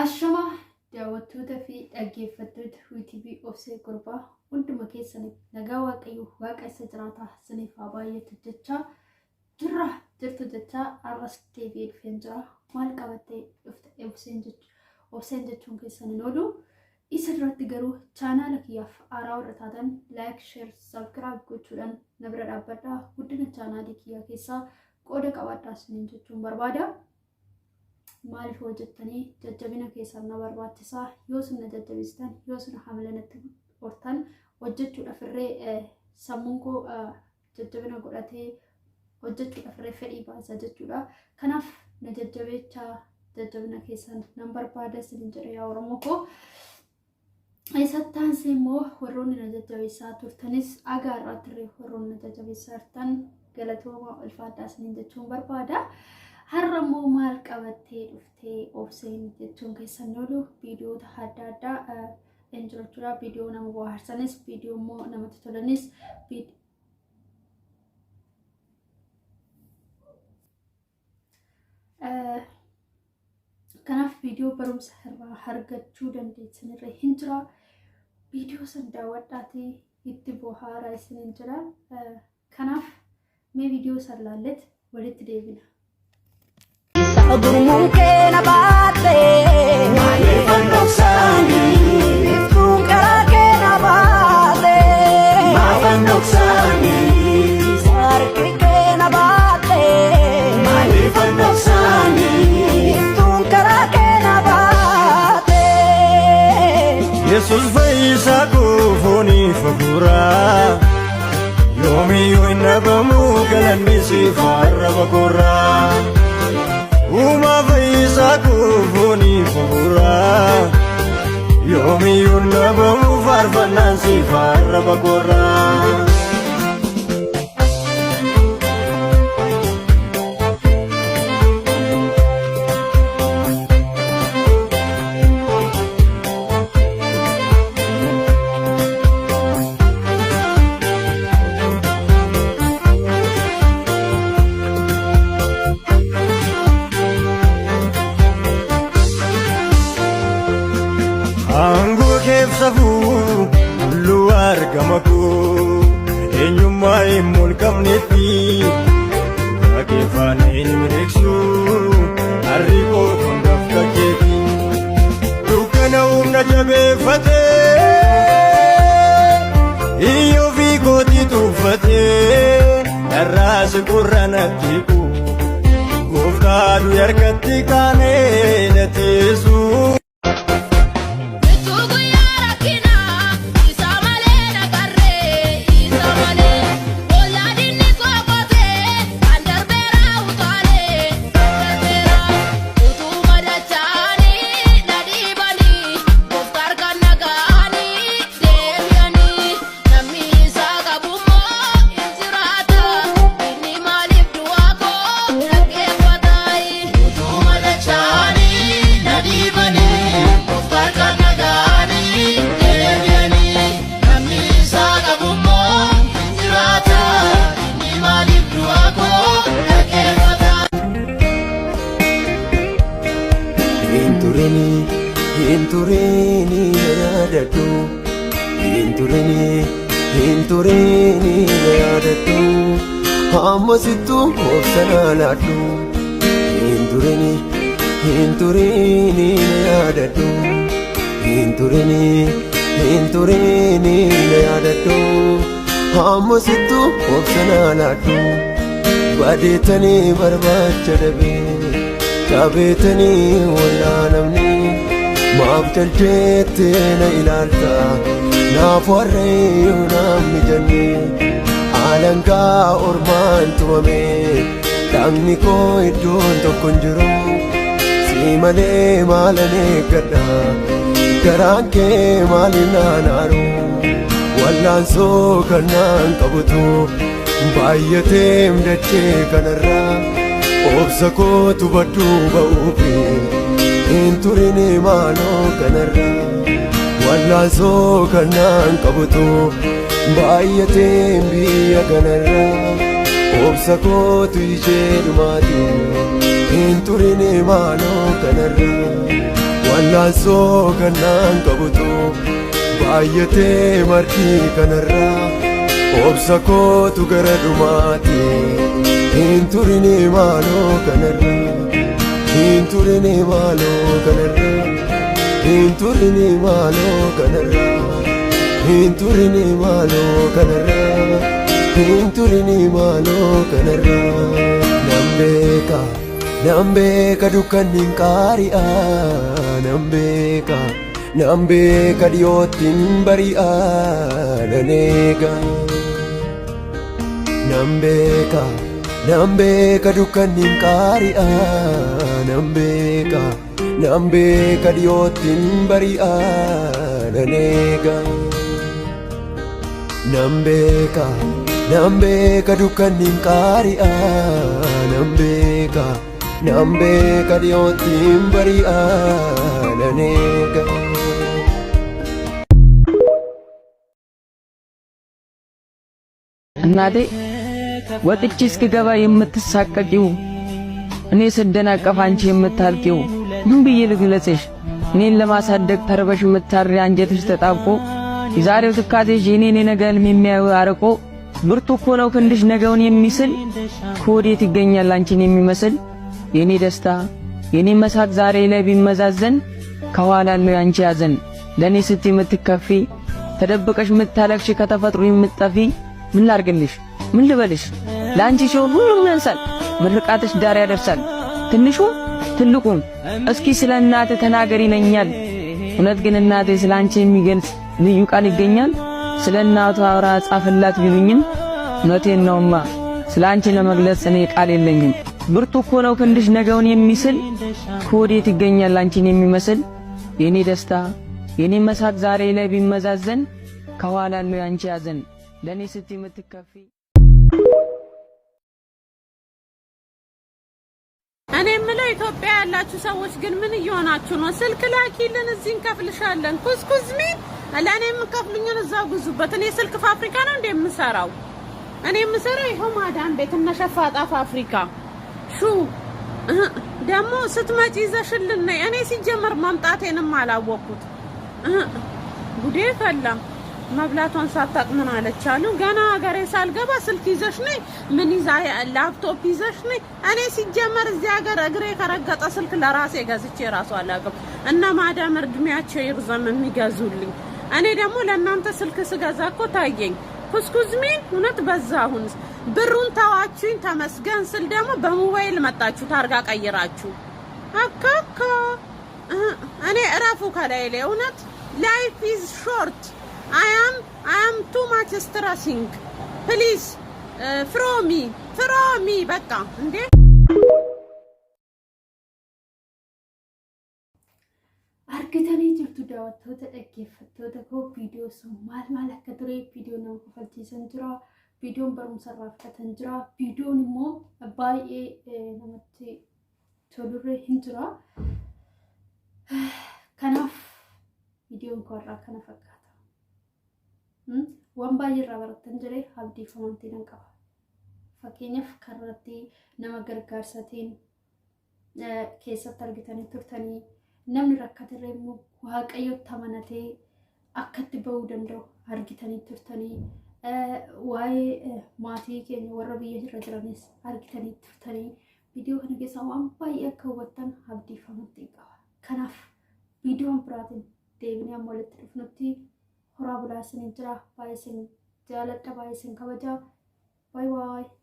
Ashama daawwattoota fi dhaggeeffattoota WTV Obsee Gurbaa hunduma keessaniif nagaa waaqayyo waaqa isa jiraataa isiniif haa baay'atu jechaa jirtu jechaa arras deebi'ee dhufeen jira. Maal qabattee dhufte Obseen jechuun keessaniin oduu isa duratti garuu chaanaala kiyyaaf aaraa warra taatan laayik, sheer, sabskiraayib gochuudhaan na bira dhaabbadhaa. Guddina chaanaalii kiyyaa keessaa qooda qabaadhaa isiniin jechuun barbaada. Maaliif hojjettanii jajjabina keessan na barbaachisaa yoo sinna jajjabistan yoo sinna hamilanatti hortan hojjechuudhaaf irree sammuun koo jajjabina godhatee hojjechuudhaaf irree fedhii baasa jechuudha. Kanaaf na jajjabeechaa jajjabina keessan nan barbaada isiniin jedha yaa Oromoo koo. Isattaan immoo warroonni na jajjabeessaa turtanis agaa irratti irree warroonni na jajjabeessaa turtan galatooma ulfaadhaa isiniin jechuun barbaada. Har'ammoo maal qabattee dhuftee Obseen jechuun keessan oolu viidiyoota adda addaa injirochuudha. Viidiyoo nama bohaarsanis viidiyoo immoo namatti tolanis kanaaf viidiyoo barumsa irraa argachuu dandeessan irra hin jira. Viidiyoo san daawwadhaatii itti bohaaraa isiniin jira. Kanaaf mee viidiyoo san laallet walitti deebina. Mungkin abate, malifan doksani. Ifkun karaken abate, malifan doksani. Sarkiken abate, malifan doksani. Ifkun karaken abate. Jesus faisa kufuni fagura. Yomi yoinabamu galanisi farra bagura. Uma faisa kufuni fagura. Yomi yunabamu farfanansi farra bagura. Anggo kefsafu luar gamaku enyuma emul kamneti kakefan enimreksu arriko kondaf kaketi dukana umna jabe fate iyo fi koti tufate arras quranatiku goftadu yarkati kane natisu. Hinturini yadatu, hinturini yadatu, hamasitu obsanalatu. Hinturini yadatu, hinturini yadatu, hamasitu obsanalatu. Badetani barbacha dabe, jabetani walanamni. Maaf jaldeetti na ilaalta naaf warree namni jenne alangaa ormaan tumame dhagni koo iddoon tokko hin jiru si malee maalan eeggadha garaan kee maaliin naanaaru wallaansoo kannaan qabutu baay'ateem dachee kanarraa obsa kootu badduu ba'uufi. Hinturini mano kanarra wallaansoo kannaan qabutu baay'ateen biyya kanarra obsa kootu ishee dhumaati. Hinturini mano kanarra Wallaansoo kannaan qabutu baay'atee martii kanarraa obsa kootu gara dhumaati hin turine maaloo kanarraa hin turine maaloo kanarraa hin turine maaloo kanarraa hin turine maaloo kanarraa hin turine maaloo kanarraa nan beeka dukkanni hin qaari'a nan beeka dhiyoottiin bari'a nan eega nan beeka dukkanni hin qaari'a nan beeka dhiyoottiin bari'a nan eega nan beeka dukkanni hin qaari'a nan beeka dhiyoottiin bari'a nan eega. እናቴ ወጥቼ እስክገባ የምትሳቀቂው እኔ ስደናቀፍ አንቺ የምታልቂው ምን ብዬ ልግለጽሽ? እኔን ለማሳደግ ተርበሽ የምታሪ አንጀትሽ ተጣብቆ የዛሬው ትካዜሽ የኔን የነገ ህልም የሚያዩ አርቆ ብርቱ እኮ ነው ክንድሽ ነገውን የሚስል ከወዴት ይገኛል አንቺን የሚመስል የኔ ደስታ የኔ መሳቅ ዛሬ ላይ ቢመዛዘን ከኋላ ያለው አንቺ ያዘን ለኔ ስትይ የምትከፊ ተደብቀሽ የምታለቅሽ ከተፈጥሮ የምትጠፊ ምን ላርግልሽ ምን ልበልሽ ላንቺ ሲሆን ሁሉም ያንሳል ምርቃትሽ ዳር ያደርሳል ትንሹ ትልቁም እስኪ ስለ እናቴ ተናገሪ ነኛል እውነት ግን እናቴ ስላንቺ የሚገልጽ ልዩ ቃል ይገኛል ስለ እናቱ አውራ ጻፍላት ቢሉኝም እውነቴን ነውማ ስላንቺ ለመግለጽ እኔ ቃል የለኝም ብርቱ እኮ ነው ክንድሽ ነገውን የሚስል ከወዴት ይገኛል አንቺን የሚመስል የኔ ደስታ የኔ መሳቅ ዛሬ ላይ ቢመዛዘን ከኋላ ያለው አንቺ ያዘን ለኔ ስትይ የምትከፊ እኔ የምለው ኢትዮጵያ ያላችሁ ሰዎች ግን ምን እየሆናችሁ ነው? ስልክ ላኪልን እዚህ እንከፍልሻለን። ኩስኩዝሚ ለኔ የምከፍሉኝን እዛው ግዙበት። እኔ ስልክ ፋብሪካ ነው እንደ የምሰራው። እኔ የምሰራው ይሄው ማዳም ቤት እና ሸፋጣ ፋብሪካ ሹ ደግሞ ስትመጪ ይዘሽልን ነይ። እኔ ሲጀመር ማምጣቴንም አላወቅኩት ጉዴ ፈላ መብላቷን ሳታቅ ምን አለች አሉ ገና ሀገሬ ሳልገባ ስልክ ይዘሽ ነይ ምን ይዛ ላፕቶፕ ይዘሽ ነይ። እኔ ሲጀመር እዚህ ሀገር እግሬ ከረገጠ ስልክ ለራሴ ገዝቼ ራሱ አላውቅም እና ማዳም እድሜያቸው ይርዘም የሚገዙልኝ። እኔ ደግሞ ለእናንተ ስልክ ስገዛ እኮ ታየኝ ኩስኩዝሚን እውነት በዛ። አሁንስ ብሩን ተዋችሁኝ ተመስገን ስል ደግሞ በሞባይል መጣችሁ ታርጋ ቀይራችሁ አካካ። እኔ እረፉ ከላይ ላይ እውነት ላይፍ ኢዝ ሾርት I am too much stressing. Please, throw me, በቃ እንዴ argitanii jirtu daawwattoota dhaggeeffattoota koo viidiyoo sun maal akka ture viidiyoo nama kofalchiisan jira viidiyoon barumsarraa fudhatan jira viidiyoon immoo baay'ee namatti tolurre hin jira kanaaf viidiyoon koo irraa kana fakkaata. waan baay'ee irraa barattan jiree abdiifamantiin hin qaba. Fakkeenyaaf karratti nama gargaarsatiin keessatti argitanii turtanii namni rakkatirree immoo waaqayyotti amanatee akkatti bahuu danda'u argitanii turtanii waa'ee maatii keenya warra biyya irra jiranis argitanii turtanii viidiyoo kana keessaa waan baay'ee akka hubattan abdiifamantiin qaba. Kanaaf viidiyoon biraatiin deebinee amma walitti dhufnutti horaa bulaa isiniin jira. Baay'ee isin jaaladha, baay'ee isin kabajaa. Bye bye.